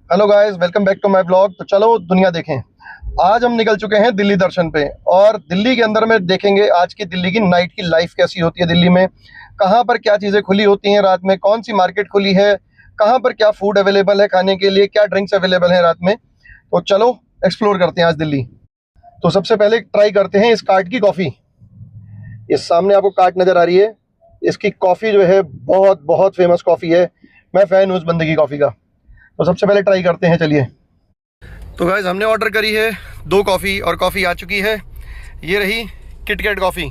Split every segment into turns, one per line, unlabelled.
Hello guys, welcome back to my blog. तो चलो दुनिया देखें। आज हम निकल चुके हैं दिल्ली दर्शन पे और दिल्ली के अंदर में देखेंगे आज की दिल्ली की नाइट की लाइफ कैसी होती है। दिल्ली में कहाँ पर क्या चीज़ें खुली होती हैं रात में, कौन सी मार्केट खुली है, कहाँ पर क्या फूड अवेलेबल है खाने के लिए, क्या ड्रिंक्स अवेलेबल है रात में। तो चलो एक्सप्लोर करते हैं आज दिल्ली। तो सबसे पहले ट्राई करते हैं इस कार्ट की कॉफ़ी। ये सामने आपको कार्ट नज़र आ रही है। इसकी कॉफ़ी जो है बहुत बहुत फेमस कॉफ़ी है। मैं फ़ैन हूँ इस बंदे की कॉफ़ी का। तो सबसे पहले ट्राई करते हैं, चलिए। तो गाइस हमने ऑर्डर करी है 2 कॉफ़ी और कॉफ़ी आ चुकी है। ये रही किटकैट कॉफ़ी।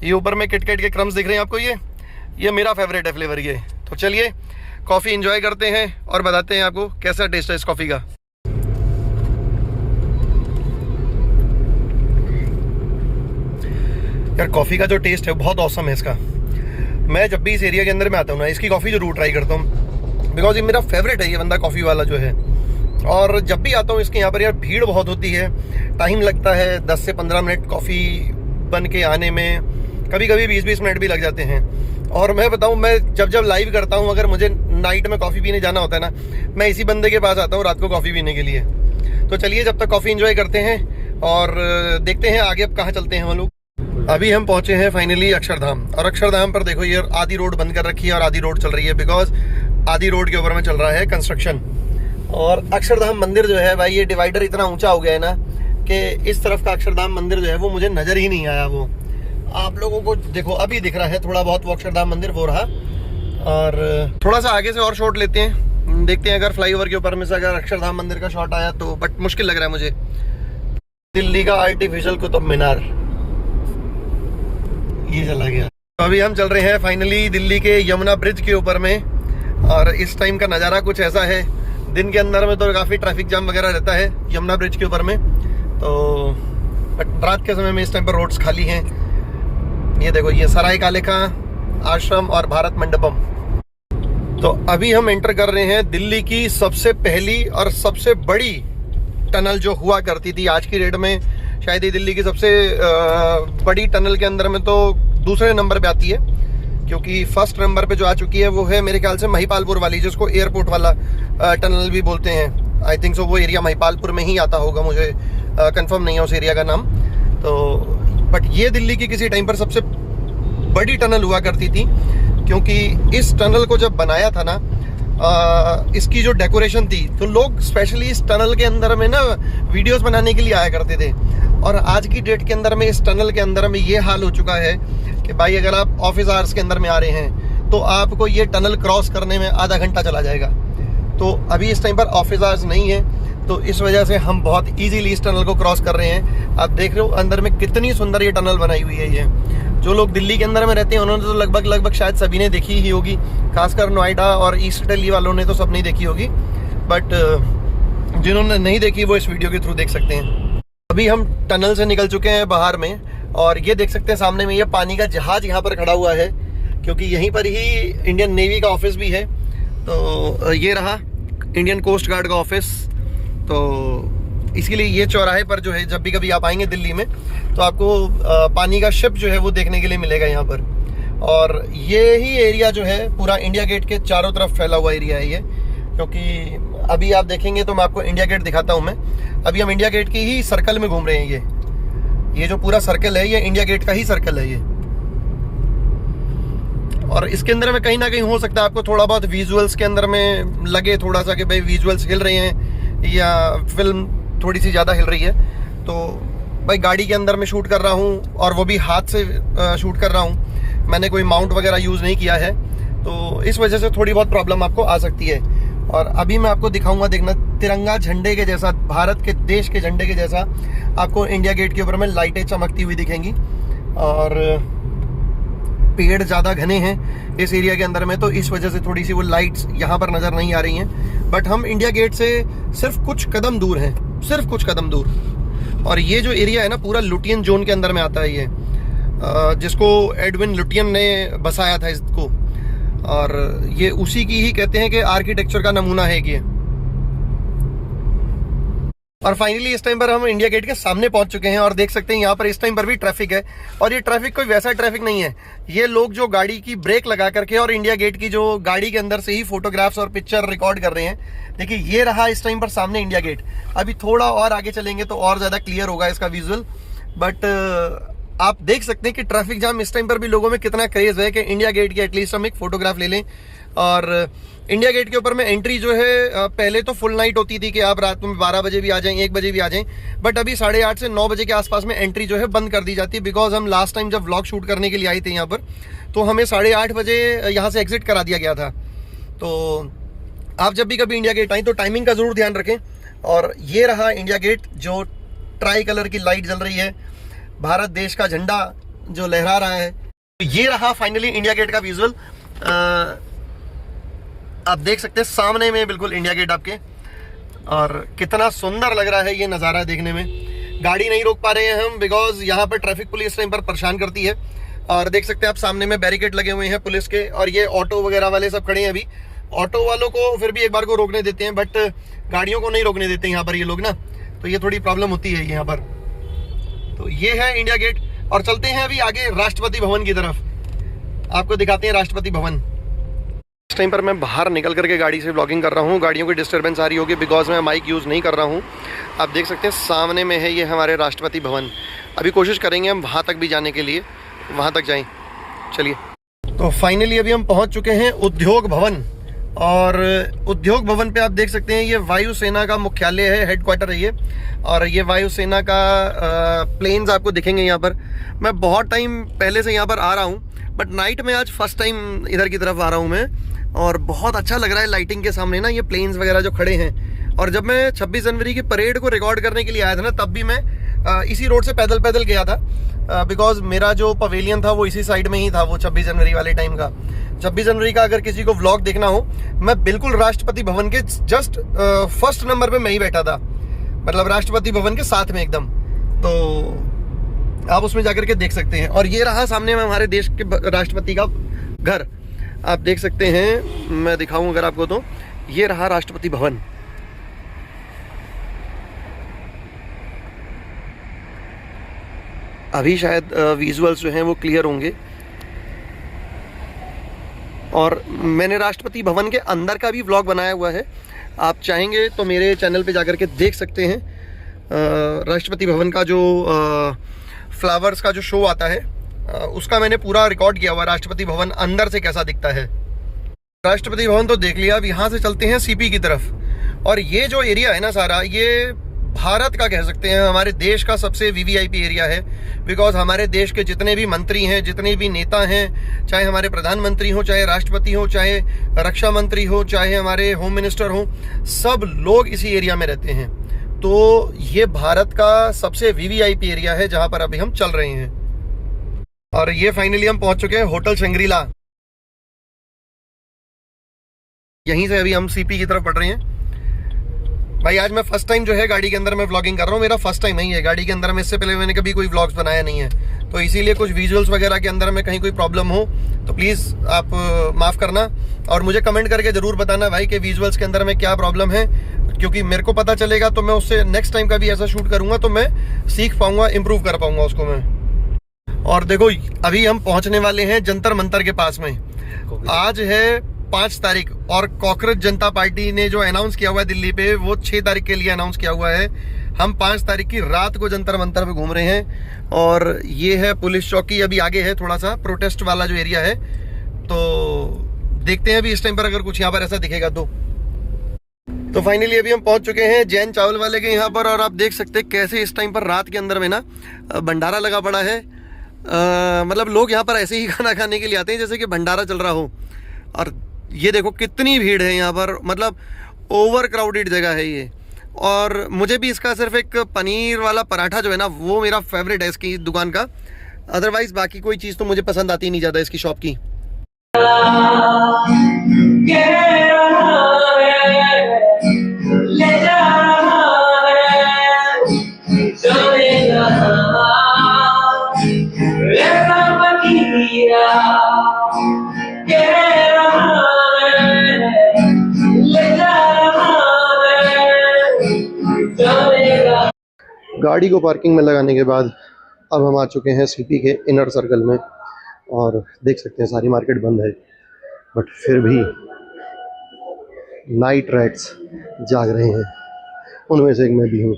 ये ऊपर में किटकैट के क्रम्स दिख रहे हैं आपको, ये मेरा फेवरेट है फ्लेवर ये। तो चलिए कॉफ़ी एंजॉय करते हैं और बताते हैं आपको कैसा टेस्ट है इस कॉफ़ी का। यार कॉफ़ी का जो टेस्ट है बहुत औसम है इसका। मैं जब भी इस एरिया के अंदर में आता हूँ ना, इसकी कॉफ़ी ज़रूर ट्राई करता हूँ, बिकॉज ये मेरा फेवरेट है ये बंदा कॉफ़ी वाला जो है। और जब भी आता हूँ इसके यहाँ पर यार भीड़ बहुत होती है, टाइम लगता है 10 से 15 मिनट कॉफ़ी बन के आने में, कभी कभी 20-20 मिनट भी लग जाते हैं। और मैं बताऊँ, मैं जब लाइव करता हूँ, अगर मुझे नाइट में कॉफ़ी पीने जाना होता है ना, मैं इसी बंदे के पास आता हूँ रात को कॉफ़ी पीने के लिए। तो चलिए जब तक कॉफ़ी इंजॉय करते हैं और देखते हैं आगे अब कहाँ चलते हैं हम लोग। अभी हम पहुंचे हैं फाइनली अक्षरधाम। और अक्षरधाम पर देखो ये आधी रोड बंद कर रखी है और आधी रोड चल रही है, बिकॉज आधी रोड के ऊपर में चल रहा है कंस्ट्रक्शन। और अक्षरधाम मंदिर जो है भाई, ये डिवाइडर इतना ऊंचा हो गया है ना कि इस तरफ का अक्षरधाम मंदिर जो है वो मुझे नजर ही नहीं आया। वो आप लोगों को देखो अभी दिख रहा है थोड़ा बहुत वो अक्षरधाम मंदिर वो रहा। और थोड़ा सा आगे से और शॉट लेते हैं, देखते हैं अगर फ्लाईओवर के ऊपर में से अगर अक्षरधाम मंदिर का शॉट आया तो, बट मुश्किल लग रहा है मुझे। दिल्ली का आर्टिफिशियल कुतुब मीनार ये चला गया। तो अभी हम चल रहे हैं फाइनली दिल्ली के यमुना ब्रिज के ऊपर में। और इस टाइम का नज़ारा कुछ ऐसा है, दिन के अंदर में तो काफ़ी ट्रैफिक जाम वगैरह रहता है यमुना ब्रिज के ऊपर में, तो बट रात के समय में इस टाइम पर रोड्स खाली हैं। ये देखो ये सराय काले का आश्रम और भारत मंडपम। तो अभी हम एंटर कर रहे हैं दिल्ली की सबसे पहली और सबसे बड़ी टनल जो हुआ करती थी। आज की डेट में शायद ये दिल्ली की सबसे बड़ी टनल के अंदर में तो दूसरे नंबर पे आती है, क्योंकि फर्स्ट नंबर पे जो आ चुकी है वो है मेरे ख्याल से महिपालपुर वाली, जिसको एयरपोर्ट वाला टनल भी बोलते हैं। आई थिंक सो वो एरिया महिपालपुर में ही आता होगा, मुझे कंफर्म नहीं है उस एरिया का नाम। तो बट ये दिल्ली की किसी टाइम पर सबसे बड़ी टनल हुआ करती थी, क्योंकि इस टनल को जब बनाया था ना, इसकी जो डेकोरेशन थी तो लोग स्पेशली इस टनल के अंदर में ना वीडियोस बनाने के लिए आया करते थे। और आज की डेट के अंदर में इस टनल के अंदर में ये हाल हो चुका है कि भाई अगर आप ऑफिस आवर्स के अंदर में आ रहे हैं तो आपको ये टनल क्रॉस करने में आधा घंटा चला जाएगा। तो अभी इस टाइम पर ऑफिस आवर्स नहीं है, तो इस वजह से हम बहुत इजीली इस टनल को क्रॉस कर रहे हैं। आप देख रहे हो अंदर में कितनी सुंदर ये टनल बनाई हुई है। ये जो लोग दिल्ली के अंदर में रहते हैं उन्होंने तो लगभग शायद सभी ने देखी ही होगी, खासकर नोएडा और ईस्ट दिल्ली वालों ने तो सब नहीं देखी होगी, बट जिन्होंने नहीं देखी वो इस वीडियो के थ्रू देख सकते हैं। अभी हम टनल से निकल चुके हैं बाहर में, और ये देख सकते हैं सामने में ये पानी का जहाज यहाँ पर खड़ा हुआ है, क्योंकि यहीं पर ही इंडियन नेवी का ऑफिस भी है। तो ये रहा इंडियन कोस्ट गार्ड का ऑफिस। तो इसके लिए ये चौराहे पर जो है जब भी कभी आप आएंगे दिल्ली में तो आपको पानी का शिप जो है वो देखने के लिए मिलेगा यहाँ पर। और ये ही एरिया जो है पूरा इंडिया गेट के चारों तरफ फैला हुआ एरिया है ये, क्योंकि अभी आप देखेंगे तो मैं आपको इंडिया गेट दिखाता हूँ। मैं अभी हम इंडिया गेट की ही सर्कल में घूम रहे हैं। ये जो पूरा सर्कल है ये इंडिया गेट का ही सर्कल है ये। और इसके अंदर में कहीं ना कहीं हो सकता है आपको थोड़ा बहुत विजुअल्स के अंदर में लगे थोड़ा सा कि भाई विजुअल्स हिल रहे हैं या फिल्म थोड़ी सी ज़्यादा हिल रही है। तो भाई गाड़ी के अंदर में शूट कर रहा हूँ और वो भी हाथ से शूट कर रहा हूँ, मैंने कोई माउंट वगैरह यूज़ नहीं किया है, तो इस वजह से थोड़ी बहुत प्रॉब्लम आपको आ सकती है। और अभी मैं आपको दिखाऊंगा, देखना तिरंगा झंडे के जैसा, भारत के देश के झंडे के जैसा आपको इंडिया गेट के ऊपर में लाइटें चमकती हुई दिखेंगी। और पेड़ ज़्यादा घने हैं इस एरिया के अंदर में, तो इस वजह से थोड़ी सी वो लाइट्स यहाँ पर नज़र नहीं आ रही हैं। बट हम इंडिया गेट से सिर्फ कुछ कदम दूर हैं, सिर्फ कुछ कदम दूर। और ये जो एरिया है ना पूरा लुटियन जोन के अंदर में आता है ये, जिसको एडविन लुटियन ने बसाया था इसको। और ये उसी की ही कहते हैं कि आर्किटेक्चर का नमूना है ये। और फाइनली इस टाइम पर हम इंडिया गेट के सामने पहुंच चुके हैं और देख सकते हैं यहाँ पर इस टाइम पर भी ट्रैफिक है। और ये ट्रैफिक कोई वैसा ट्रैफिक नहीं है, ये लोग जो गाड़ी की ब्रेक लगा करके और इंडिया गेट की जो गाड़ी के अंदर से ही फोटोग्राफ्स और पिक्चर रिकॉर्ड कर रहे हैं। देखिए ये रहा इस टाइम पर सामने इंडिया गेट। अभी थोड़ा और आगे चलेंगे तो और ज़्यादा क्लियर होगा इसका विजुअल, बट आप देख सकते हैं कि ट्रैफिक जाम इस टाइम पर भी लोगों में कितना क्रेज है कि इंडिया गेट की एटलीस्ट हम एक फोटोग्राफ ले लें। और इंडिया गेट के ऊपर में एंट्री जो है पहले तो फुल नाइट होती थी कि आप रात में 12 बजे भी आ जाएं, 1 बजे भी आ जाएं, बट अभी 8:30 से 9 बजे के आसपास में एंट्री जो है बंद कर दी जाती है। बिकॉज हम लास्ट टाइम जब व्लॉग शूट करने के लिए आए थे यहाँ पर, तो हमें 8:30 बजे यहाँ से एग्जिट करा दिया गया था। तो आप जब भी कभी इंडिया गेट आए तो टाइमिंग का ज़रूर ध्यान रखें। और ये रहा इंडिया गेट, जो ट्राई कलर की लाइट जल रही है, भारत देश का झंडा जो लहरा रहा है। ये रहा फाइनली इंडिया गेट का विजुअल। आप देख सकते हैं सामने में बिल्कुल इंडिया गेट आपके, और कितना सुंदर लग रहा है ये नज़ारा देखने में। गाड़ी नहीं रोक पा रहे हैं हम बिकॉज यहाँ पर ट्रैफिक पुलिस टाइम पर परेशान करती है। और देख सकते हैं आप सामने में बैरिकेड लगे हुए हैं पुलिस के, और ये ऑटो वगैरह वाले सब खड़े हैं। अभी ऑटो वालों को फिर भी एक बार को रोकने देते हैं, बट गाड़ियों को नहीं रोकने देते यहाँ पर ये लोग ना, तो ये थोड़ी प्रॉब्लम होती है यहाँ पर। तो ये है इंडिया गेट, और चलते हैं अभी आगे राष्ट्रपति भवन की तरफ, आपको दिखाते हैं राष्ट्रपति भवन। इस टाइम पर मैं बाहर निकल करके गाड़ी से व्लॉगिंग कर रहा हूँ, गाड़ियों की डिस्टर्बेंस आ रही होगी बिकॉज मैं माइक यूज़ नहीं कर रहा हूँ। आप देख सकते हैं सामने में है ये हमारे राष्ट्रपति भवन। अभी कोशिश करेंगे हम वहाँ तक भी जाने के लिए, वहाँ तक जाएं। चलिए, तो फाइनली अभी हम पहुँच चुके हैं उद्योग भवन। और उद्योग भवन पे आप देख सकते हैं ये वायुसेना का मुख्यालय है, हेडक्वार्टर है ये। और ये वायुसेना का प्लेन्स आपको दिखेंगे यहाँ पर। मैं बहुत टाइम पहले से यहाँ पर आ रहा हूँ, बट नाइट में आज फर्स्ट टाइम इधर की तरफ आ रहा हूँ मैं, और बहुत अच्छा लग रहा है लाइटिंग के सामने ना ये प्लेन्स वगैरह जो खड़े हैं। और जब मैं 26 जनवरी की परेड को रिकॉर्ड करने के लिए आया था ना, तब भी मैं इसी रोड से पैदल पैदल गया था, बिकॉज मेरा जो पवेलियन था वो इसी साइड में ही था, वो 26 जनवरी वाले टाइम का। 26 जनवरी का अगर किसी को व्लॉग देखना हो, मैं बिल्कुल राष्ट्रपति भवन के जस्ट फर्स्ट नंबर पे मैं ही बैठा था, मतलब राष्ट्रपति भवन के साथ में एकदम। तो आप उसमें जाकर के देख सकते हैं। और ये रहा सामने में हमारे देश के राष्ट्रपति का घर, आप देख सकते हैं। मैं दिखाऊं अगर आपको, तो ये रहा राष्ट्रपति भवन। अभी शायद विजुअल्स जो हैं वो क्लियर होंगे। और मैंने राष्ट्रपति भवन के अंदर का भी व्लॉग बनाया हुआ है, आप चाहेंगे तो मेरे चैनल पे जाकर के देख सकते हैं। राष्ट्रपति भवन का जो फ्लावर्स का जो शो आता है, उसका मैंने पूरा रिकॉर्ड किया हुआ, राष्ट्रपति भवन अंदर से कैसा दिखता है। राष्ट्रपति भवन तो देख लिया, अब यहाँ से चलते हैं सीपी की तरफ। और ये जो एरिया है ना सारा, ये भारत का कह सकते हैं, हमारे देश का सबसे वीवीआईपी एरिया है। बिकॉज हमारे देश के जितने भी मंत्री हैं, जितने भी नेता हैं, चाहे हमारे प्रधानमंत्री हो, चाहे राष्ट्रपति हो, चाहे रक्षा मंत्री हो, चाहे हमारे होम मिनिस्टर हो, सब लोग इसी एरिया में रहते हैं। तो ये भारत का सबसे वीवीआईपी एरिया है जहाँ पर अभी हम चल रहे हैं। और ये फाइनली हम पहुंच चुके हैं होटल शंग्रीला। यहीं से अभी हम सीपी की तरफ बढ़ रहे हैं। भाई आज मैं फर्स्ट टाइम जो है गाड़ी के अंदर मैं व्लॉगिंग कर रहा हूँ, मेरा फर्स्ट टाइम नहीं है गाड़ी के अंदर में, इससे पहले मैंने कभी कोई व्लॉग्स बनाया नहीं है, तो इसीलिए कुछ विजुअल्स वगैरह के अंदर में कहीं कोई प्रॉब्लम हो तो प्लीज़ आप माफ़ करना। और मुझे कमेंट करके ज़रूर बताना भाई कि विजुअल्स के अंदर में क्या प्रॉब्लम है, क्योंकि मेरे को पता चलेगा तो मैं उससे नेक्स्ट टाइम का भी ऐसा शूट करूँगा तो मैं सीख पाऊँगा, इम्प्रूव कर पाऊँगा उसको मैं। और देखो अभी हम पहुँचने वाले हैं जंतर मंतर के पास में। आज है 5 तारीख, और कॉकरोच जनता पार्टी ने जो अनाउंस किया हुआ है दिल्ली पे, वो 6 तारीख के लिए अनाउंस किया हुआ है। हम 5 तारीख की रात को जंतर मंतर पे घूम रहे हैं। और ये है पुलिस चौकी, अभी आगे है थोड़ा सा प्रोटेस्ट वाला जो एरिया है, तो देखते हैं अभी इस टाइम पर अगर कुछ यहाँ पर ऐसा दिखेगा तो फाइनली अभी हम पहुंच चुके हैं जैन चावल वाले के यहाँ पर। और आप देख सकते हैं कैसे इस टाइम पर रात के अंदर में ना भंडारा लगा पड़ा है। मतलब लोग यहाँ पर ऐसे ही खाना खाने के लिए आते हैं जैसे कि भंडारा चल रहा हो। और ये देखो कितनी भीड़ है यहाँ पर, मतलब ओवर क्राउडेड जगह है ये। और मुझे भी इसका सिर्फ एक पनीर वाला पराठा जो है ना, वो मेरा फेवरेट है इसकी दुकान का। अदरवाइज बाकी कोई चीज़ तो मुझे पसंद आती नहीं ज़्यादा इसकी शॉप की। गाड़ी को पार्किंग में लगाने के बाद अब हम आ चुके हैं सीपी के इनर सर्कल में, और देख सकते हैं सारी मार्केट बंद है, बट फिर भी नाइट राइड्स जाग रहे हैं, उनमें से एक मैं भी हूँ।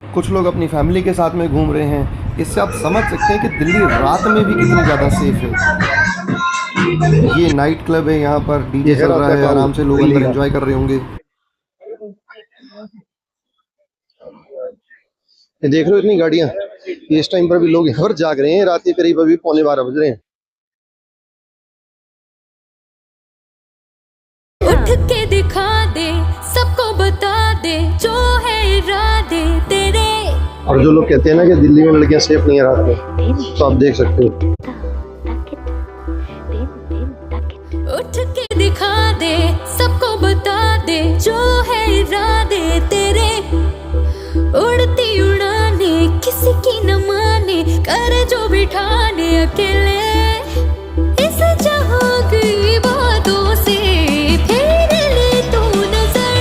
कुछ लोग अपनी फैमिली के साथ में घूम रहे हैं। इससे आप समझ सकते हैं कि दिल्ली रात में भी कितनी ज़्यादा सेफ है। ये नाइट क्लब है, यहाँ पर डीजे चल रहा है, आराम से लोग अंदर एंजॉय कर रहे होंगे। ये देख रहे हो इतनी गाड़ियाँ, इस टाइम पर भी लोग यहाँ पर जाग रहे हैं। रात के करीब अभी 11:15 बज रहे हैं।
उठ के दिखा दे, सबको बता दे जो है इरादे तेरे।
और जो लोग कहते हैं ना कि दिल्ली में लड़कियां सेफ नहीं है रात में, तो आप देख सकते हो।
उठ के दिखा दे, सबको बता दे जो है इरादे तेरे। उड़ती उड़ाने किसी की न माने, कर जो बिठाने अकेले। इस जहां की बातों से फेर ले तू नजर,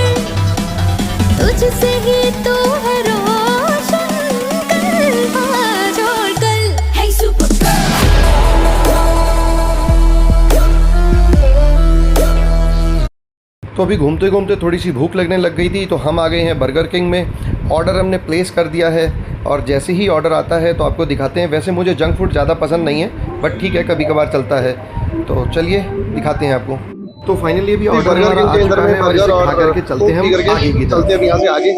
तुझसे ही तो है रोशन कल आज और कल। है सुपर
तो अभी घूमते घूमते थोड़ी सी भूख लगने लग गई थी, तो हम आ गए हैं बर्गर किंग में। ऑर्डर हमने प्लेस कर दिया है, और जैसे ही ऑर्डर आता है तो आपको दिखाते हैं। वैसे मुझे जंक फूड ज़्यादा पसंद नहीं है, बट ठीक है, कभी कभार चलता है, तो चलिए दिखाते हैं आपको। तो फाइनली अभी ऑर्डर हमारा आ चुका है, और इसे खा करके चलते हैं हम आगे की तरफ। चलते हैं यहाँ से आगे।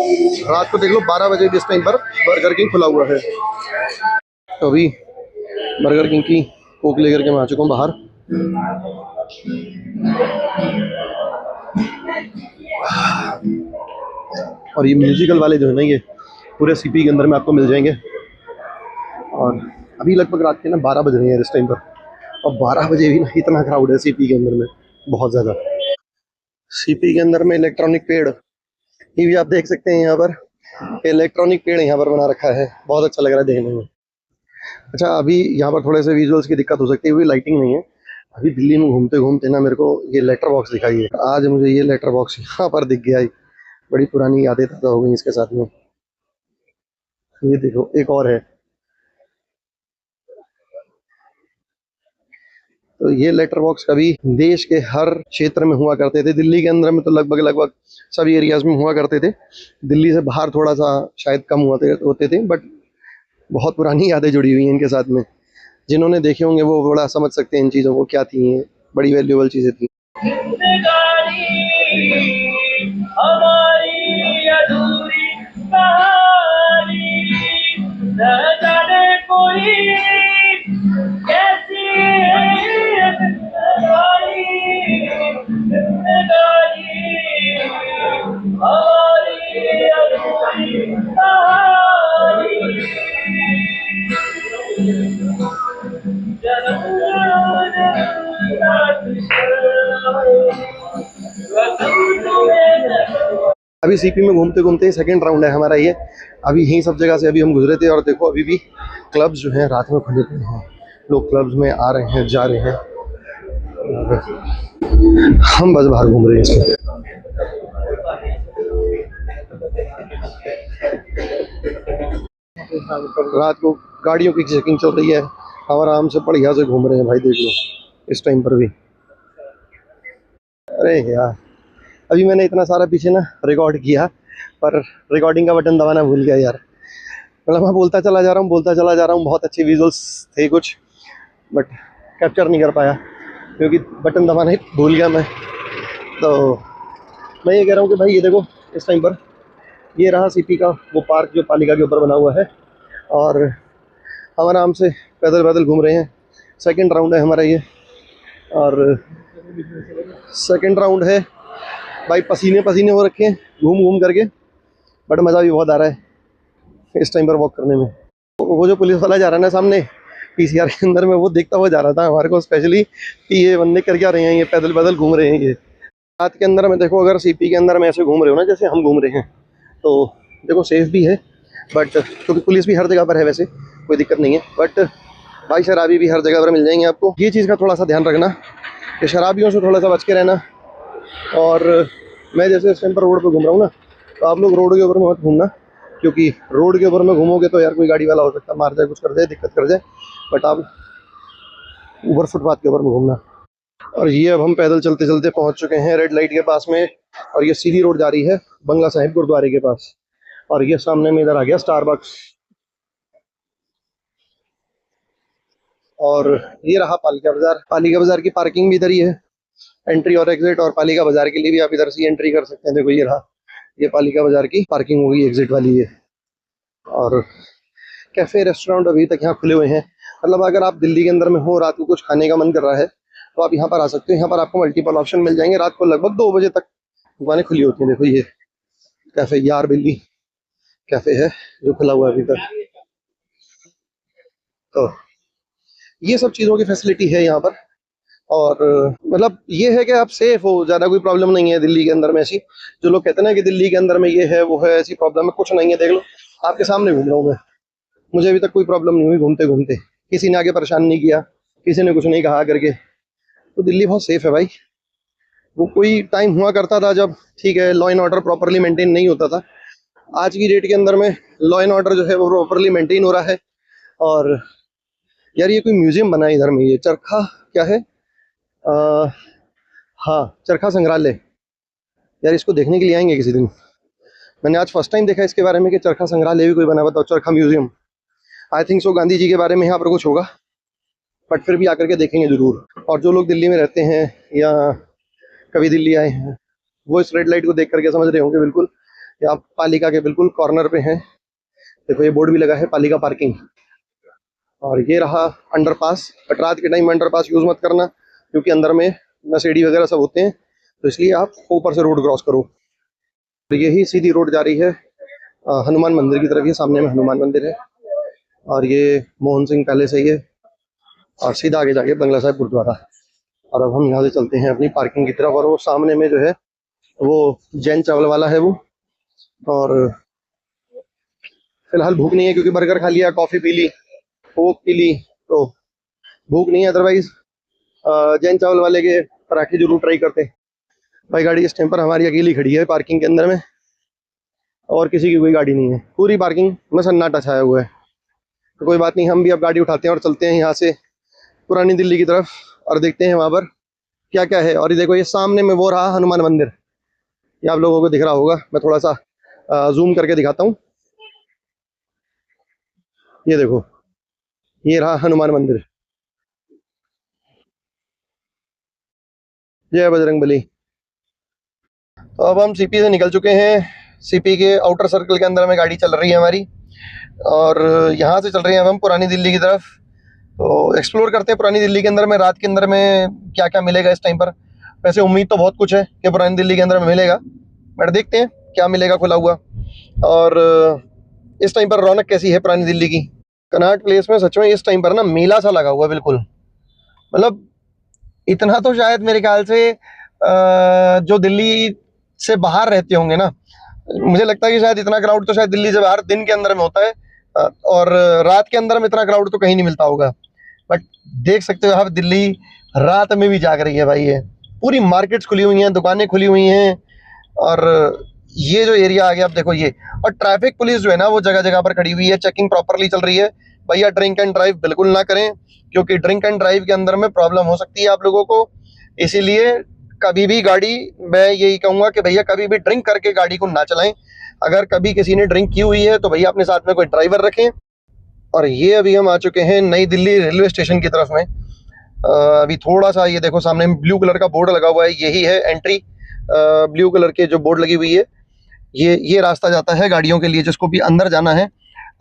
रात को देख लो 12 बजे जिस टाइम पर बर्गर किंग खुला हुआ है। तो अभी बर्गर किंग की कोक लेकर के मैं आ चुका हूँ बाहर। और ये म्यूजिकल वाले जो है ना, ये पूरे सीपी के अंदर में आपको मिल जाएंगे। और अभी लगभग रात के ना 12 बज रहे हैं इस टाइम पर, और 12 बजे भी ना इतना क्राउड है सीपी के अंदर में, बहुत ज़्यादा। सीपी के अंदर में इलेक्ट्रॉनिक पेड़, ये भी आप देख सकते हैं। यहाँ पर इलेक्ट्रॉनिक पेड़ यहाँ पर बना रखा है, बहुत अच्छा लग रहा है देखने में। अच्छा, अभी यहाँ पर थोड़े से विजुअल्स की दिक्कत हो सकती है, लाइटिंग नहीं है। अभी दिल्ली में घूमते घूमते ना मेरे को ये लेटर बॉक्स दिखाई है। आज मुझे ये लेटर बॉक्स यहाँ पर दिख गया है। बड़ी पुरानी यादें ताज़ा हो गई इसके साथ में। ये देखो एक और है। तो ये लेटर बॉक्स कभी देश के हर क्षेत्र में हुआ करते थे। दिल्ली के अंदर में तो लगभग सभी एरियाज में हुआ करते थे। दिल्ली से बाहर थोड़ा सा शायद कम होते थे, बट बहुत पुरानी यादें जुड़ी हुई हैं इनके साथ में। जिन्होंने देखे होंगे वो बड़ा समझ सकते हैं इन चीज़ों को, क्या थी ये बड़ी वैल्यूएबल चीज़ें थी। हमारी अधूरी कहानी न जाने कोई कैसी हमारी अधूरी कहानी। अभी सीपी में घूमते घूमते सेकंड राउंड है हमारा ये। अभी यही सब जगह से अभी हम गुजरे थे, और देखो अभी भी क्लब्स जो हैं रात में खुले पड़े हैं। लोग क्लब्स में आ रहे हैं, जा रहे हैं। हम बस बाहर घूम रहे हैं इसमें। रात को गाड़ियों की चेकिंग चल रही है, हम आराम से बढ़िया से घूम रहे हैं भाई, देख लो इस टाइम पर भी। अरे यार, अभी मैंने इतना सारा पीछे ना रिकॉर्ड किया, पर रिकॉर्डिंग का बटन दबाना भूल गया यार। मतलब मैं बोलता चला जा रहा हूँ, बहुत अच्छे विजुअल्स थे कुछ, बट कैप्चर नहीं कर पाया क्योंकि बटन दबाना ही भूल गया मैं। तो मैं ये कह रहा हूँ कि भाई ये देखो, इस टाइम पर ये रहा सीपी का वो पार्क जो पालिका के ऊपर बना हुआ है, और हम आराम से पैदल पैदल घूम रहे हैं। सेकंड राउंड है हमारा ये, और सेकंड राउंड है भाई। पसीने पसीने हो रखे हैं घूम घूम करके, बट मज़ा भी बहुत आ रहा है इस टाइम पर वॉक करने में। वो जो पुलिस वाला जा रहा है ना सामने पीसीआर के अंदर में, वो देखता हुआ जा रहा था हमारे को स्पेशली कि ये बंदे कर क्या रहे हैं, ये पैदल पैदल घूम रहे हैं। ये रात के अंदर में देखो, अगर सीपी के अंदर में ऐसे घूम रहे हो ना जैसे हम घूम रहे हैं, तो देखो सेफ भी है, बट क्योंकि पुलिस भी हर जगह पर है, वैसे कोई दिक्कत नहीं है। बट भाई शराबी भी हर जगह पर मिल जाएंगे आपको। ये चीज़ का थोड़ा सा ध्यान रखना कि शराबियों से थोड़ा सा बच के रहना। और मैं जैसे इस टाइम पर रोड पर घूम रहा हूँ ना, तो आप लोग रोड के ऊपर में मत घूमना, क्योंकि रोड के ऊपर में घूमोगे तो यार कोई गाड़ी वाला हो सकता है, मार जाए, कुछ कर जाए, दिक्कत कर जाए। बट आप ऊपर फुटपाथ के ऊपर में घूमना। और ये अब हम पैदल चलते चलते पहुंच चुके हैं रेड लाइट के पास में, और ये सीधी रोड जा रही है बंगला साहिब गुरुद्वारे के पास। और ये सामने में इधर आ गया स्टारबक्स, और ये रहा पालिका बाजार। पालिका बाजार की पार्किंग भी इधर ही है, एंट्री और एग्जिट, और पालिका बाजार के लिए भी आप इधर से एंट्री कर सकते हैं। देखो ये रहा, ये पालिका बाजार की पार्किंग होगी एग्जिट वाली है। और कैफे रेस्टोरेंट अभी तक यहाँ खुले हुए हैं, मतलब अगर आप दिल्ली के अंदर में हो, रात को कुछ खाने का मन कर रहा है तो आप यहाँ पर आ सकते हो। यहाँ पर आपको मल्टीपल ऑप्शन मिल जाएंगे। रात को लगभग 2 बजे तक दुकानें खुली होती हैं। देखो ये कैफे यार बिल्ली कैफे है जो खुला हुआ है अभी तक। तो ये सब चीज़ों की फैसिलिटी है यहाँ पर, और मतलब ये है कि आप सेफ हो, ज़्यादा कोई प्रॉब्लम नहीं है दिल्ली के अंदर में। ऐसी जो लोग कहते हैं ना कि दिल्ली के अंदर में ये है वो है, ऐसी प्रॉब्लम है कुछ नहीं है। देख लो आपके सामने घूम रहा हूँ मैं, मुझे अभी तक कोई प्रॉब्लम नहीं हुई घूमते घूमते, किसी ने आगे परेशान नहीं किया, किसी ने कुछ नहीं कहा करके। तो दिल्ली बहुत सेफ है भाई। वो कोई टाइम हुआ करता था जब ठीक है law and order properly maintain नहीं होता था। आज की डेट के अंदर में लॉ एंड ऑर्डर जो है वो प्रॉपरली मेंटेन हो रहा है। और यार ये कोई म्यूजियम बना है इधर में, ये चरखा क्या है, हाँ चरखा संग्रहालय। यार इसको देखने के लिए आएंगे किसी दिन। मैंने आज फर्स्ट टाइम देखा इसके बारे में कि चरखा संग्रहालय भी कोई बना। बताओ, Charkha museum. I think so Gandhi ji के बारे में यहाँ पर कुछ होगा, बट फिर भी आकर के देखेंगे ज़रूर। और जो लोग दिल्ली में रहते हैं या कभी दिल्ली आए हैं, वो इस रेड लाइट को देख करके समझ रहे होंगे बिल्कुल कि आप पालिका के बिल्कुल कॉर्नर पे हैं। देखो ये बोर्ड भी लगा है पालिका पार्किंग। और ये रहा अंडरपास। बट रात के टाइम अंडरपास यूज़ मत करना, क्योंकि अंदर में नशेड़ी वगैरह सब होते हैं, तो इसलिए आप ऊपर से रोड क्रॉस करो। तो यही सीधी रोड जा रही है हनुमान मंदिर की तरफ। ये सामने में हनुमान मंदिर है, और ये मोहन सिंह पैलेस है ये, और सीधा आगे जाके बंगला साहिब गुरुद्वारा। और अब हम यहाँ से चलते हैं अपनी पार्किंग की तरफ। और वो सामने में जो है वो जैन चावल वाला है वो। और फिलहाल भूख नहीं है क्योंकि बर्गर खा लिया, कॉफ़ी पी ली, कोक पी ली, तो भूख नहीं है। अदरवाइज जैन चावल वाले के पराठे जरूर ट्राई करते। भाई गाड़ी इस टाइम पर हमारी अकेली खड़ी है पार्किंग के अंदर में, और किसी की कोई गाड़ी नहीं है। पूरी पार्किंग में सन्नाटा छाया हुआ है। तो कोई बात नहीं, हम भी अब गाड़ी उठाते हैं और चलते हैं यहाँ से पुरानी दिल्ली की तरफ, और देखते हैं वहाँ पर क्या क्या है। और ये देखो ये सामने में वो रहा हनुमान मंदिर, ये आप लोगों को दिख रहा होगा। मैं थोड़ा सा जूम करके दिखाता हूँ। ये देखो ये रहा हनुमान मंदिर। जय बजरंगबली। तो अब हम सीपी से निकल चुके हैं। सीपी के आउटर सर्कल के अंदर में गाड़ी चल रही है हमारी, और यहाँ से चल रही है अब हम पुरानी दिल्ली की तरफ। तो एक्सप्लोर करते हैं पुरानी दिल्ली के अंदर में रात के अंदर में क्या क्या मिलेगा इस टाइम पर। वैसे उम्मीद तो बहुत कुछ है कि पुरानी दिल्ली के अंदर में मिलेगा, बट देखते हैं क्या मिलेगा खुला हुआ। और इस टाइम पर रौनक कैसी है पुरानी दिल्ली की। कनॉट प्लेस में सच में इस टाइम पर ना मेला सा लगा हुआ बिल्कुल। मतलब इतना तो शायद मेरे ख्याल से जो दिल्ली से बाहर रहते होंगे ना, मुझे लगता है कि शायद इतना क्राउड तो शायद दिल्ली से बाहर दिन के अंदर में होता है, और रात के अंदर में इतना क्राउड तो कहीं नहीं मिलता होगा। बट देख सकते हो आप दिल्ली रात में भी जाग रही है भाई। ये पूरी मार्केट्स खुली हुई हैं, दुकानें खुली हुई हैं, और ये जो एरिया आ गया आप देखो ये। और ट्रैफिक पुलिस जो है ना वो जगह जगह पर खड़ी हुई है, चेकिंग प्रॉपरली चल रही है। भैया ड्रिंक एंड ड्राइव बिल्कुल ना करें, क्योंकि ड्रिंक एंड ड्राइव के अंदर में प्रॉब्लम हो सकती है आप लोगों को। इसीलिए कभी भी गाड़ी, मैं यही कहूँगा कि भैया कभी भी ड्रिंक करके गाड़ी को ना चलाएं। अगर कभी किसी ने ड्रिंक की हुई है तो भैया अपने साथ में कोई ड्राइवर रखें। और ये अभी हम आ चुके हैं नई दिल्ली रेलवे स्टेशन की तरफ में। अभी थोड़ा सा ये देखो सामने ब्लू कलर का बोर्ड लगा हुआ है, यही है एंट्री। ब्लू कलर के जो बोर्ड लगी हुई है ये रास्ता जाता है गाड़ियों के लिए जिसको भी अंदर जाना है।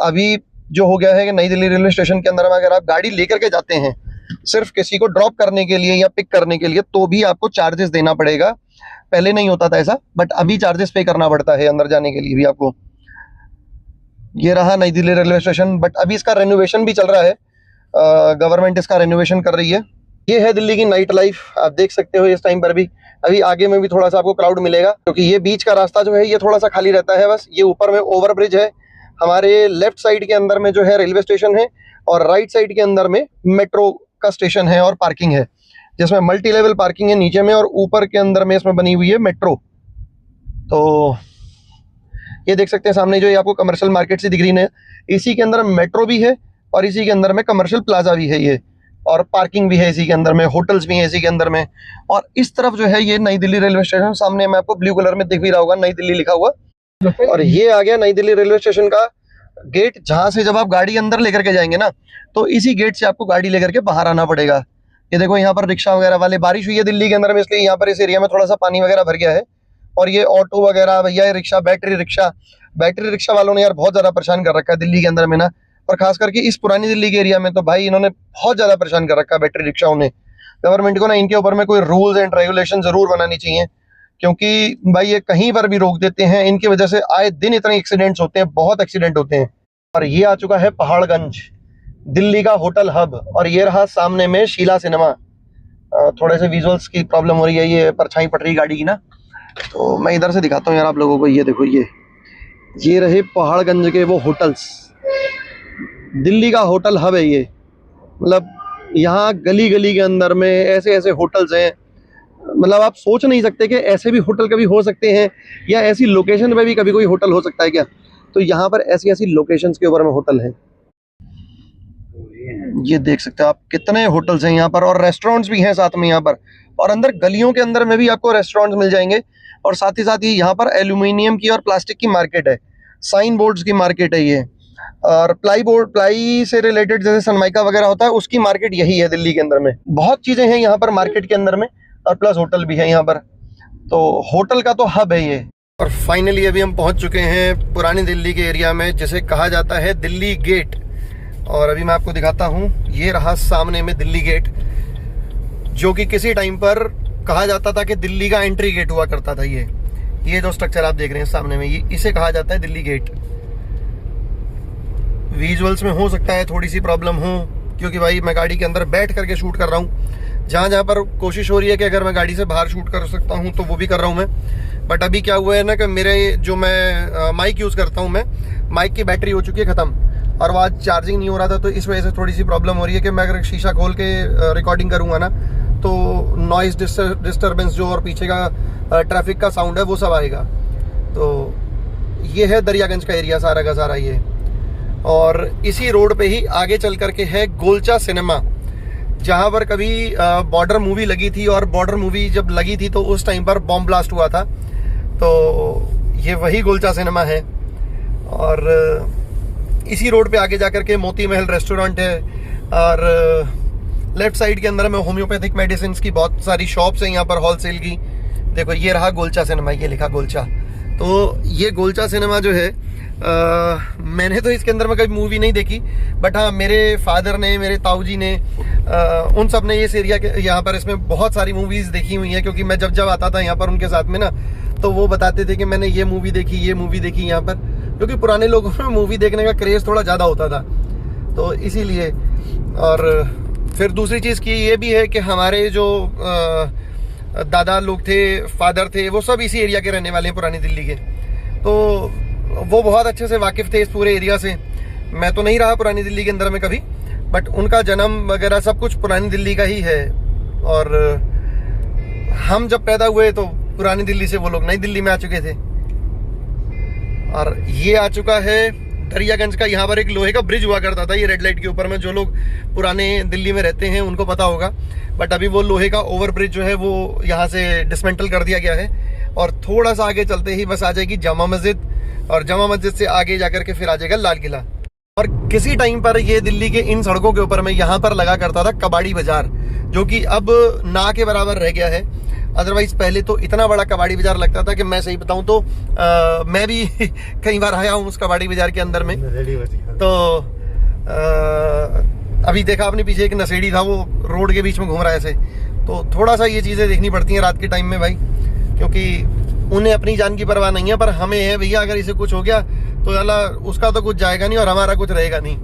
अभी जो हो गया है कि नई दिल्ली रेलवे स्टेशन के अंदर में अगर आप गाड़ी लेकर के जाते हैं सिर्फ किसी को ड्रॉप करने के लिए या पिक करने के लिए, तो भी आपको चार्जेस देना पड़ेगा। पहले नहीं होता था ऐसा, बट अभी चार्जेस पे करना पड़ता है अंदर जाने के लिए भी आपको। ये रहा नई दिल्ली रेलवे स्टेशन, बट अभी इसका रेनोवेशन भी चल रहा है, गवर्नमेंट इसका रेनोवेशन कर रही है। ये है दिल्ली की नाइट लाइफ, आप देख सकते हो इस टाइम पर भी। अभी आगे में भी थोड़ा सा आपको क्राउड मिलेगा क्योंकि ये बीच का रास्ता जो है ये थोड़ा सा खाली रहता है बस। ये ऊपर में ओवर ब्रिज है, हमारे लेफ्ट साइड के अंदर में जो है रेलवे स्टेशन है और राइट साइड के अंदर में मेट्रो का स्टेशन है और पार्किंग है, जिसमें मल्टी लेवल पार्किंग है नीचे में और ऊपर के अंदर में इसमें बनी हुई है मेट्रो। तो ये देख सकते हैं सामने जो ये आपको कमर्शियल मार्केट सी दिख रही है, इसी के अंदर मेट्रो भी है और इसी के अंदर में कमर्शियल प्लाजा भी है ये, और पार्किंग भी है इसी के अंदर में, होटल्स भी हैं इसी के अंदर में। और इस तरफ जो है ये नई दिल्ली रेलवे स्टेशन, सामने में आपको ब्लू कलर में दिख भी रहा होगा नई दिल्ली लिखा हुआ। और ये आ गया नई दिल्ली रेलवे स्टेशन का गेट, जहां से जब आप गाड़ी अंदर लेकर के जाएंगे ना तो इसी गेट से आपको गाड़ी लेकर के बाहर आना पड़ेगा। ये देखो यहाँ पर रिक्शा वगैरह वाले, बारिश हुई है दिल्ली के अंदर में इसलिए यहाँ पर इस एरिया में थोड़ा सा पानी वगैरह भर गया है। और ये ऑटो वगैरह भैया, रिक्शा, बैटरी रिक्शा वालों ने यार बहुत ज्यादा परेशान कर रखा है दिल्ली के अंदर में ना, और खास करके इस पुरानी दिल्ली के एरिया में तो भाई इन्होंने बहुत ज्यादा परेशान कर रखा है बैटरी रिक्शाओं ने। गवर्नमेंट को ना इनके ऊपर में कोई रूल्स एंड रेगुलेशन जरूर बनानी चाहिए, क्योंकि भाई ये कहीं पर भी रोक देते हैं, इनकी वजह से आए दिन इतने एक्सीडेंट्स होते हैं, बहुत एक्सीडेंट होते हैं। और ये आ चुका है पहाड़गंज, दिल्ली का होटल हब, और ये रहा सामने में शीला सिनेमा। थोड़े से विजुअल्स की प्रॉब्लम हो रही है, ये परछाई पड़ रही गाड़ी की ना, तो मैं इधर से दिखाता हूँ यार आप लोगों को। ये देखो ये रहे पहाड़गंज के वो होटल्स, दिल्ली का होटल हब है ये। मतलब यहाँ गली गली के अंदर में ऐसे ऐसे होटल्स हैं, मतलब आप सोच नहीं सकते कि ऐसे भी होटल कभी हो सकते हैं, या ऐसी लोकेशन पे भी कभी कोई होटल हो सकता है क्या। तो यहाँ पर ऐसी ऐसी लोकेशंस के ऊपर में होटल है। ये देख सकते हो आप कितने होटल्स हैं यहाँ पर, और रेस्टोरेंट्स भी हैं साथ में यहाँ पर, और अंदर गलियों के अंदर में भी आपको रेस्टोरेंट्स मिल जाएंगे। और साथ ही यहाँ पर एल्यूमिनियम की और प्लास्टिक की मार्केट है, साइन बोर्ड्स की मार्केट है ये, और प्लाई से रिलेटेड जैसे सनमाइका वगैरह होता है उसकी मार्केट यही है दिल्ली के अंदर में। बहुत चीज़ें हैं यहाँ पर मार्केट के अंदर में, और प्लस होटल भी है यहाँ पर, तो होटल का तो हब है ये। और फाइनली अभी हम पहुँच चुके हैं पुरानी दिल्ली के एरिया में, जिसे कहा जाता है दिल्ली गेट। और अभी मैं आपको दिखाता हूँ, ये रहा सामने में दिल्ली गेट, जो कि किसी टाइम पर कहा जाता था कि दिल्ली का एंट्री गेट हुआ करता था। ये जो स्ट्रक्चर आप देख रहे हैं सामने में, इसे कहा जाता है दिल्ली गेट। विजुअल्स में हो सकता है थोड़ी सी प्रॉब्लम हो, क्योंकि भाई मैं गाड़ी के अंदर बैठ करके शूट कर रहा हूँ। जहाँ पर कोशिश हो रही है कि अगर मैं गाड़ी से बाहर शूट कर सकता हूँ तो वो भी कर रहा हूँ मैं। बट अभी क्या हुआ है ना कि मेरे जो मैं माइक यूज़ करता हूँ, मैं माइक की बैटरी हो चुकी है ख़त्म, और वो आज चार्जिंग नहीं हो रहा था, तो इस वजह से थोड़ी सी प्रॉब्लम हो रही है कि मैं अगर शीशा खोल के रिकॉर्डिंग करूँगा ना तो नॉइज़ डिस्टर्बेंस जो और पीछे का ट्रैफिक का साउंड है वो सब आएगा। तो ये है दरियागंज का एरिया सारा का सारा ये। और इसी रोड पे ही आगे चल करके है गोलचा सिनेमा, जहाँ पर कभी बॉर्डर मूवी लगी थी, और बॉर्डर मूवी जब लगी थी तो उस टाइम पर बॉम्ब ब्लास्ट हुआ था। तो ये वही गोलचा सिनेमा है। और इसी रोड पे आगे जाकर के मोती महल रेस्टोरेंट है, और लेफ्ट साइड के अंदर में होम्योपैथिक मेडिसिन की बहुत सारी शॉप्स हैं यहाँ पर होलसेल की। देखो ये रहा गोलचा सिनेमा, ये लिखा गोलचा। तो ये गोलचा सिनेमा जो है, मैंने तो इसके अंदर में कभी मूवी नहीं देखी, बट हाँ मेरे फादर ने, मेरे ताऊ जी ने, उन सब ने इस एरिया के यहाँ पर इसमें बहुत सारी मूवीज़ देखी हुई हैं। क्योंकि मैं जब आता था यहाँ पर उनके साथ में ना, तो वो बताते थे कि मैंने ये मूवी देखी यहाँ पर, क्योंकि पुराने लोगों में मूवी देखने का क्रेज़ थोड़ा ज़्यादा होता था, तो इसीलिए। और फिर दूसरी चीज़ की ये भी है कि हमारे जो दादा लोग थे, फादर थे, वो सब इसी एरिया के रहने वाले हैं पुरानी दिल्ली के, तो वो बहुत अच्छे से वाकिफ़ थे इस पूरे एरिया से। मैं तो नहीं रहा पुरानी दिल्ली के अंदर में कभी, बट उनका जन्म वगैरह सब कुछ पुरानी दिल्ली का ही है। और हम जब पैदा हुए तो पुरानी दिल्ली से वो लोग नई दिल्ली में आ चुके थे। और ये आ चुका है दरियागंज का, यहाँ पर एक लोहे का ब्रिज हुआ करता था ये रेड लाइट के ऊपर में, जो लोग पुराने दिल्ली में रहते हैं उनको पता होगा। बट अभी वो लोहे का ओवर ब्रिज जो है वो यहाँ से डिसमेंटल कर दिया गया है, और थोड़ा सा आगे चलते ही बस आ जाएगी जामा मस्जिद, और जामा मस्जिद से आगे जाकर के फिर आ जाएगा लाल किला। और किसी टाइम पर ये दिल्ली के इन सड़कों के ऊपर में यहाँ पर लगा करता था कबाड़ी बाजार, जो कि अब ना के बराबर रह गया है। अदरवाइज पहले तो इतना बड़ा कबाड़ी बाजार लगता था कि मैं सही बताऊं तो मैं भी कई बार आया हूं उस कबाड़ी बाजार के अंदर में। तो अभी देखा आपने पीछे एक नशेड़ी था, वो रोड के बीच में घूम रहा है ऐसे। तो थोड़ा सा ये चीज़ें देखनी पड़ती हैं रात के टाइम में भाई, क्योंकि उन्हें अपनी जान की परवाह नहीं है, पर हमें है भैया, अगर इसे कुछ हो गया तो अल्लाह उसका तो कुछ जाएगा नहीं और हमारा कुछ रहेगा नहीं।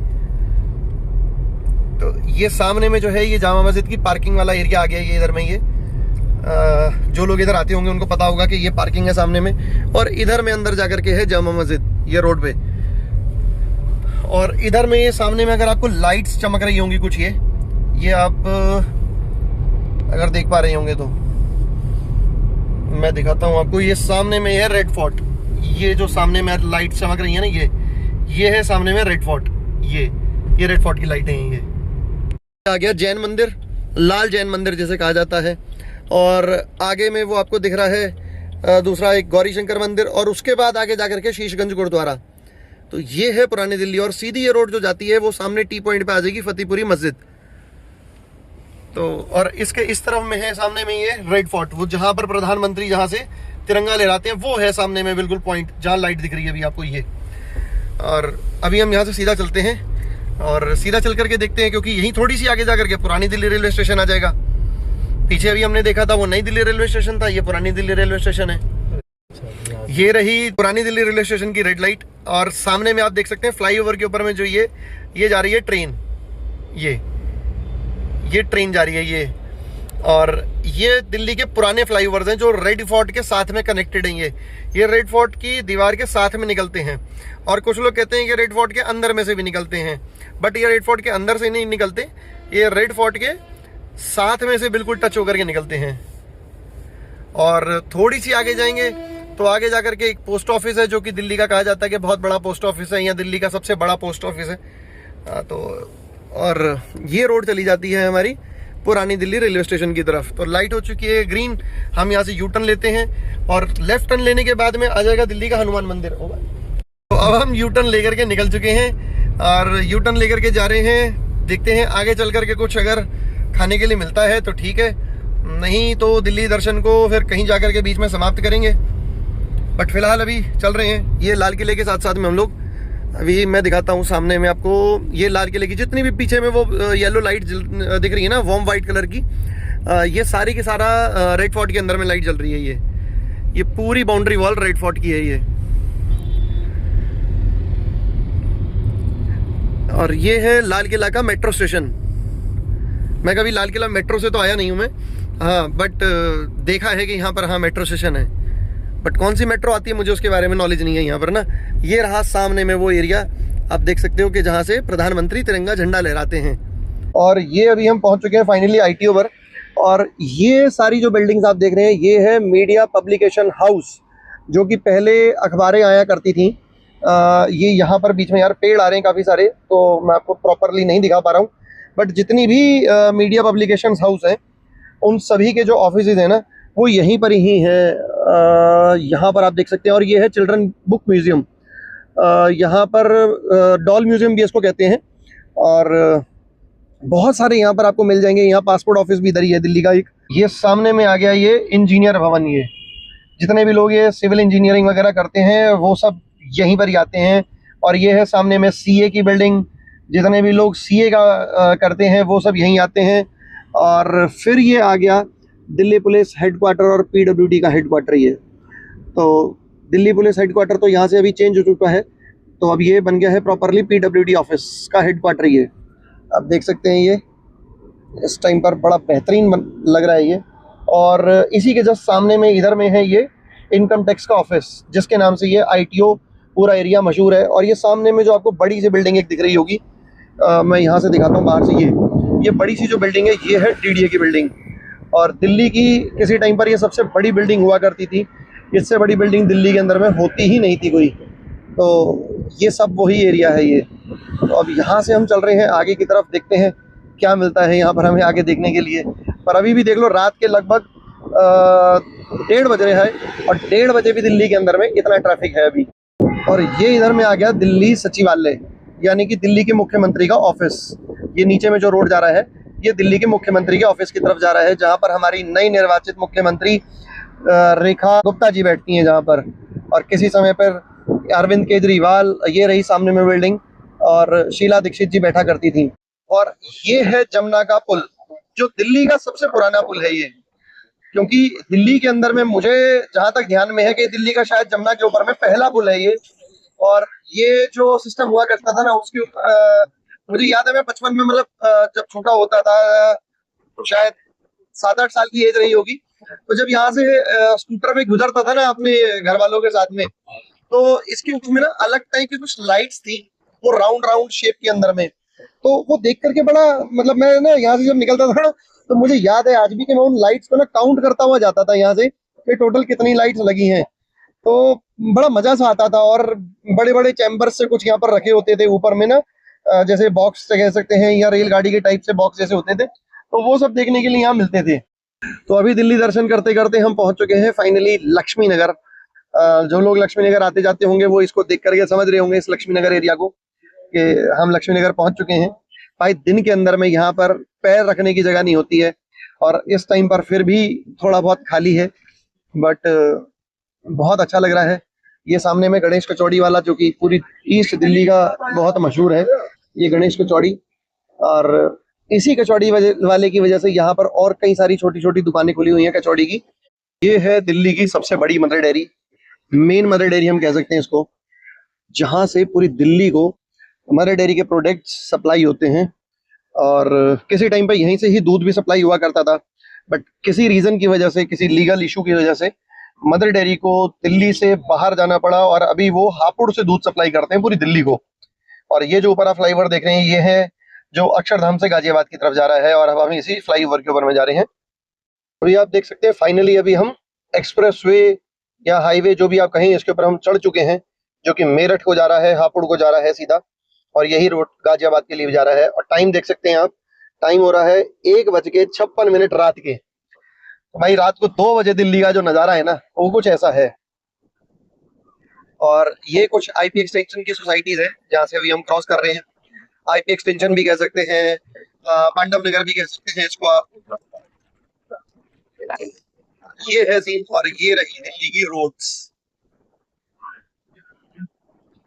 तो ये सामने में जो है ये जामा मस्जिद की पार्किंग वाला एरिया आ गया ये इधर में। ये जो लोग इधर आते होंगे उनको पता होगा कि ये पार्किंग है सामने में, और इधर में अंदर जाकर के है जामा मस्जिद ये रोड पे। और इधर में ये सामने में अगर आपको लाइट्स चमक रही होंगी कुछ, ये आप अगर देख पा रहे होंगे तो मैं दिखाता हूँ आपको। ये सामने में है रेड फोर्ट, ये जो सामने में लाइट चमक रही है ना, ये है सामने में रेड फोर्ट। ये रेड फोर्ट की लाइटें हैं। ये आ गया जैन मंदिर, लाल जैन मंदिर जैसे कहा जाता है। और आगे में वो आपको दिख रहा है दूसरा एक गौरी शंकर मंदिर, और उसके बाद आगे जाकर के शीशगंज गुरुद्वारा। तो ये है पुरानी दिल्ली। और सीधी ये रोड जो जाती है वो सामने टी पॉइंट पे आ जाएगी फतेहपुरी मस्जिद। तो और इसके इस तरफ में है सामने में ये रेड फोर्ट, वो जहाँ पर प्रधानमंत्री जहाँ से तिरंगा लहराते हैं वो है सामने में बिल्कुल पॉइंट जहाँ लाइट दिख रही है अभी आपको ये। और अभी हम यहाँ से सीधा चलते हैं और सीधा चल करके देखते हैं, क्योंकि यहीं थोड़ी सी आगे जा करके पुरानी दिल्ली रेलवे स्टेशन आ जाएगा। पीछे अभी हमने देखा था वो नई दिल्ली रेलवे स्टेशन था, ये पुरानी दिल्ली रेलवे स्टेशन है। ये रही पुरानी दिल्ली रेलवे स्टेशन की रेड लाइट। और सामने में आप देख सकते हैं फ्लाईओवर के ऊपर में जो ये जा रही है ट्रेन, ये ट्रेन जा रही है ये। और ये दिल्ली के पुराने फ्लाईओवर्स हैं जो रेड फोर्ट के साथ में कनेक्टेड हैं। ये रेड फोर्ट की दीवार के साथ में निकलते हैं, और कुछ लोग कहते हैं कि रेड फोर्ट के अंदर में से भी निकलते हैं, बट ये रेड फोर्ट के अंदर से नहीं निकलते, ये रेड फोर्ट के साथ में से बिल्कुल टच होकर के निकलते हैं। और थोड़ी सी आगे जाएंगे तो आगे जाकर के एक पोस्ट ऑफिस है जो कि दिल्ली का कहा जाता है कि बहुत बड़ा पोस्ट ऑफिस है, यहाँ दिल्ली का सबसे बड़ा पोस्ट ऑफिस है। तो और ये रोड चली जाती है हमारी पुरानी दिल्ली रेलवे स्टेशन की तरफ। तो लाइट हो चुकी है ग्रीन, हम यहाँ से यू टर्न लेते हैं और लेफ्ट टर्न लेने के बाद में आ जाएगा दिल्ली का हनुमान मंदिर। तो अब हम यू टर्न लेकर के निकल चुके हैं और यू टर्न लेकर के जा रहे हैं। देखते हैं आगे चल करके कुछ अगर खाने के लिए मिलता है तो ठीक है, नहीं तो दिल्ली दर्शन को फिर कहीं जाकर के बीच में समाप्त करेंगे। बट फिलहाल अभी चल रहे हैं ये लाल किले के साथ साथ में हम लोग। अभी मैं दिखाता हूँ सामने में आपको, ये लाल किले की जितनी भी पीछे में वो येलो लाइट दिख रही है ना, वार्म वाइट कलर की, ये सारी की सारा रेड फोर्ट के अंदर में लाइट जल रही है। ये पूरी बाउंड्री वॉल रेड फोर्ट की है ये। और ये है लाल किला का मेट्रो स्टेशन। मैं कभी लाल किला मेट्रो से तो आया नहीं हूँ मैं, हाँ, बट देखा है कि यहाँ पर हाँ मेट्रो स्टेशन है, बट कौन सी मेट्रो आती है मुझे उसके बारे में नॉलेज नहीं है यहाँ पर ना। ये रहा सामने में वो एरिया, आप देख सकते हो कि जहाँ से प्रधानमंत्री तिरंगा झंडा लहराते हैं। और ये अभी हम पहुँच चुके हैं फाइनली ITO पर। और ये सारी जो बिल्डिंग्स आप देख रहे हैं ये है मीडिया पब्लिकेशन हाउस, जो कि पहले अखबारें आया करती थी। ये यहाँ पर बीच में यार पेड़ आ रहे हैं काफ़ी सारे, तो मैं आपको प्रॉपरली नहीं दिखा पा रहा हूँ, बट जितनी भी मीडिया पब्लिकेशन हाउस हैं उन सभी के जो ऑफिसेज हैं ना वो यहीं पर ही है। यहाँ पर आप देख सकते हैं। और ये है चिल्ड्रन बुक म्यूज़ियम, यहाँ पर डॉल म्यूज़ियम भी इसको कहते हैं। और बहुत सारे यहाँ पर आपको मिल जाएंगे। यहाँ पासपोर्ट ऑफिस भी इधर ही है दिल्ली का एक। ये सामने में आ गया ये इंजीनियर भवन। ये जितने भी लोग ये सिविल इंजीनियरिंग वगैरह करते हैं वो सब यहीं पर ही आते हैं। और ये है सामने में CA की बिल्डिंग, जितने भी लोग CA का करते हैं वो सब यहीं आते हैं। और फिर ये आ गया दिल्ली पुलिस हेडक्वार्टर और PWD का हेडक्वार्टर। ये तो दिल्ली पुलिस हेडक्वार्टर तो यहाँ से अभी चेंज हो चुका है, तो अब ये बन गया है प्रॉपरली PWD ऑफिस का हेडक्वार्टर। ये आप देख सकते हैं, ये इस टाइम पर बड़ा बेहतरीन लग रहा है ये। और इसी के जस्ट सामने में इधर में है ये इनकम टैक्स का ऑफिस, जिसके नाम से ये ITO पूरा एरिया मशहूर है। और ये सामने में जो आपको बड़ी सी बिल्डिंग एक दिख रही होगी, मैं यहाँ से दिखाता हूँ बाहर से। ये बड़ी सी जो बिल्डिंग है ये है DDA की बिल्डिंग। और दिल्ली की किसी टाइम पर ये सबसे बड़ी बिल्डिंग हुआ करती थी, इससे बड़ी बिल्डिंग दिल्ली के अंदर में होती ही नहीं थी कोई। तो ये सब वही एरिया है ये। तो अब यहाँ से हम चल रहे हैं आगे की तरफ, देखते हैं क्या मिलता है यहाँ पर हमें आगे देखने के लिए। पर अभी भी देख लो रात के लगभग 1:30 बज रहे हैं और 1:30 बजे भी दिल्ली के अंदर में इतना ट्रैफिक है अभी। और ये इधर में आ गया दिल्ली सचिवालय, यानी कि दिल्ली के मुख्यमंत्री का ऑफिस। ये नीचे में जो रोड जा रहा है ये दिल्ली के मुख्यमंत्री के ऑफिस की तरफ जा रहा है, जहाँ पर हमारी नई निर्वाचित मुख्यमंत्री रेखा गुप्ता जी बैठती हैं जहाँ पर। और किसी समय पर अरविंद केजरीवाल, ये रही सामने में बिल्डिंग, और शीला दीक्षित जी बैठा करती थी। और ये है जमुना का पुल, जो दिल्ली का सबसे पुराना पुल है ये, क्योंकि दिल्ली के अंदर में मुझे जहां तक ध्यान में है कि दिल्ली का शायद जमुना के ऊपर में पहला पुल है ये। और ये जो सिस्टम हुआ करता था ना, उसके मुझे याद है, मैं बचपन में मतलब जब छोटा होता था, शायद 7-8 साल की एज रही होगी, तो जब यहाँ से स्कूटर पे गुजरता था ना अपने घर वालों के साथ में, तो इसके ऊपर में ना अलग टाइप की कुछ लाइट्स थी, वो राउंड राउंड शेप के अंदर में। तो वो देख करके बड़ा, मतलब मैं ना यहाँ से जब निकलता था ना, तो मुझे याद है आज भी कि मैं उन लाइट्स को ना काउंट करता हुआ जाता था यहाँ से कि टोटल कितनी लाइट्स लगी हैं। तो बड़ा मजा सा आता था। और बड़े बड़े चैम्बर्स से कुछ यहाँ पर रखे होते थे ऊपर में ना, जैसे बॉक्स कह सकते हैं, या रेलगाड़ी के टाइप से बॉक्स जैसे होते थे, तो वो सब देखने के लिए यहाँ मिलते थे। तो अभी दिल्ली दर्शन करते करते हम पहुंच चुके हैं फाइनली लक्ष्मी नगर। जो लोग लक्ष्मी नगर आते जाते होंगे वो इसको देख करके समझ रहे होंगे इस लक्ष्मी नगर एरिया को, कि हम लक्ष्मी नगर पहुंच चुके हैं। भाई दिन के अंदर में यहाँ पर पैर रखने की जगह नहीं होती है, और इस टाइम पर फिर भी थोड़ा बहुत खाली है, बट बहुत अच्छा लग रहा है। ये सामने में गणेश कचौड़ी वाला, जो कि पूरी ईस्ट दिल्ली का बहुत मशहूर है, ये गणेश कचौड़ी। और इसी कचौड़ी वाले की वजह से यहाँ पर और कई सारी छोटी छोटी दुकानें खुली हुई हैं कचौड़ी की। ये है दिल्ली की सबसे बड़ी mother dairy, main mother dairy हम कह सकते हैं इसको, जहाँ से पूरी दिल्ली को मदर डेयरी के प्रोडक्ट्स सप्लाई होते हैं। और किसी टाइम पे यहीं से ही दूध भी सप्लाई हुआ करता था, बट किसी रीजन की वजह से, किसी लीगल इशू की वजह से मदर डेयरी को दिल्ली से बाहर जाना पड़ा, और अभी वो हापुड़ से दूध सप्लाई करते हैं पूरी दिल्ली को। और ये जो ऊपर आप फ्लाईओवर देख रहे हैं, ये है जो अक्षरधाम से गाजियाबाद की तरफ जा रहा है, और अब हम इसी फ्लाईओवर के ऊपर में जा रहे हैं। और ये आप देख सकते हैं फाइनली अभी हम एक्सप्रेस वे या हाईवे, जो भी आप कहें, इसके ऊपर हम चढ़ चुके हैं, जो कि मेरठ को जा रहा है, हापुड़ को जा रहा है सीधा, और यही रोड गाजियाबाद के लिए जा रहा है। और टाइम देख सकते हैं आप, टाइम हो रहा है 1:56 रात के। तो भाई रात को 2 बजे दिल्ली का जो नजारा है ना, वो कुछ ऐसा है। और ये कुछ आईपी एक्सटेंशन की सोसाइटीज है जहाँ से अभी हम क्रॉस कर रहे हैं। आईपी एक्सटेंशन भी कह सकते हैं, पांडव नगर भी कह सकते हैं इसको आप। ये है सीन, और ये रही दिल्ली की रोड्स।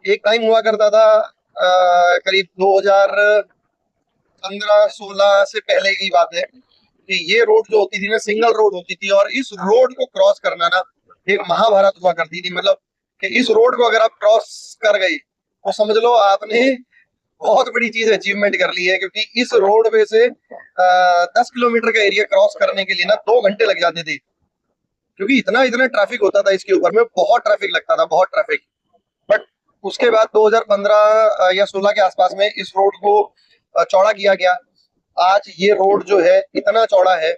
एक टाइम हुआ करता था करीब 2015-16 से पहले की बात है, कि ये रोड जो होती थी ना, सिंगल रोड होती थी, और इस रोड को क्रॉस करना ना एक महाभारत हुआ करती थी। मतलब कि इस रोड को अगर आप क्रॉस कर गए तो समझ लो आपने बहुत बड़ी चीज अचीवमेंट कर ली है, क्योंकि इस रोड पे से 10 किलोमीटर का एरिया क्रॉस करने के लिए ना 2 घंटे लग जाते थे, क्योंकि इतना ट्रैफिक होता था इसके ऊपर में, बहुत ट्रैफिक लगता था, बहुत ट्रैफिक। बट उसके बाद 2015 या 16 के आसपास में इस रोड को चौड़ा किया गया। आज ये रोड जो है इतना चौड़ा है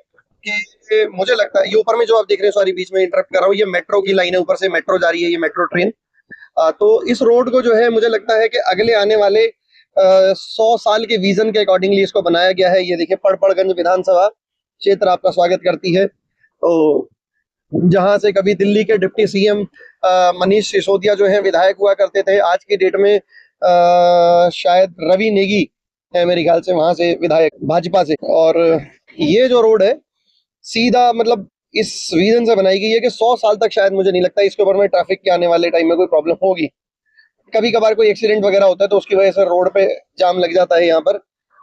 कि मुझे लगता है, ये ऊपर में जो आप देख रहे हैं, सॉरी बीच में इंटरप्ट कर रहा हूँ, ये मेट्रो की लाइन है, ऊपर से मेट्रो जा रही है, ये मेट्रो ट्रेन। तो इस रोड को जो है मुझे लगता है कि अगले आने वाले 100 साल के विजन के अकॉर्डिंगली इसको बनाया गया है। ये देखिए, पड़पड़गंज विधानसभा क्षेत्र आपका स्वागत करती है। तो जहां से कभी दिल्ली के डिप्टी सीएम मनीष सिसोदिया जो है विधायक हुआ करते थे, आज की डेट में शायद रवि नेगी है मेरे ख्याल से, वहां से विधायक भाजपा से। और ये जो रोड है सीधा मतलब इस रीजन से बनाई गई है कि 100 साल तक शायद मुझे नहीं लगता इसके ऊपर में ट्रैफिक के आने वाले टाइम में कोई प्रॉब्लम होगी। कभी कभार कोई एक्सीडेंट वगैरह होता है तो उसकी वजह से रोड पे जाम लग जाता है यहाँ पर।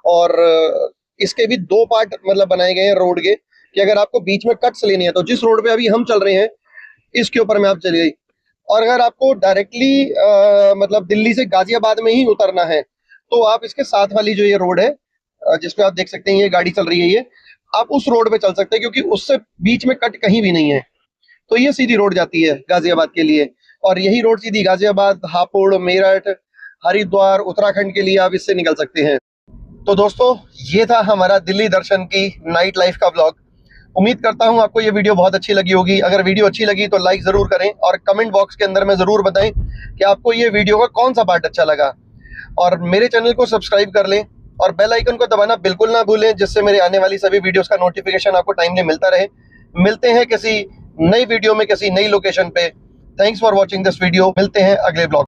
और इसके भी 2 पार्ट मतलब बनाए गए हैं रोड के, कि अगर आपको बीच में कट्स लेनी है तो जिस रोड पे अभी हम चल रहे हैं इसके ऊपर में आप चलिए, और अगर आपको डायरेक्टली मतलब दिल्ली से गाजियाबाद में ही उतरना है तो आप इसके साथ वाली जो ये रोड है जिसपे आप देख सकते हैं ये गाड़ी चल रही है, ये आप उस रोड पे चल सकते हैं, क्योंकि उससे बीच में कट कहीं भी नहीं है। तो ये सीधी रोड जाती है गाजियाबाद के लिए, और यही रोड सीधी गाजियाबाद, हापुड़, मेरठ, हरिद्वार, उत्तराखंड के लिए आप इससे निकल सकते हैं। तो दोस्तों, ये था हमारा दिल्ली दर्शन की नाइट लाइफ का ब्लॉग। उम्मीद करता हूँ आपको ये वीडियो बहुत अच्छी लगी होगी। अगर वीडियो अच्छी लगी तो लाइक जरूर करें, और कमेंट बॉक्स के अंदर में जरूर बताएं कि आपको ये वीडियो का कौन सा पार्ट अच्छा लगा। और मेरे चैनल को सब्सक्राइब कर लें, और बेल आइकन को दबाना बिल्कुल ना भूलें, जिससे मेरे आने वाली सभी वीडियोस का नोटिफिकेशन आपको टाइमली मिलता रहे। मिलते हैं किसी नई वीडियो में, किसी नई लोकेशन पे। Thanks for watching this video. मिलते हैं अगले ब्लॉग।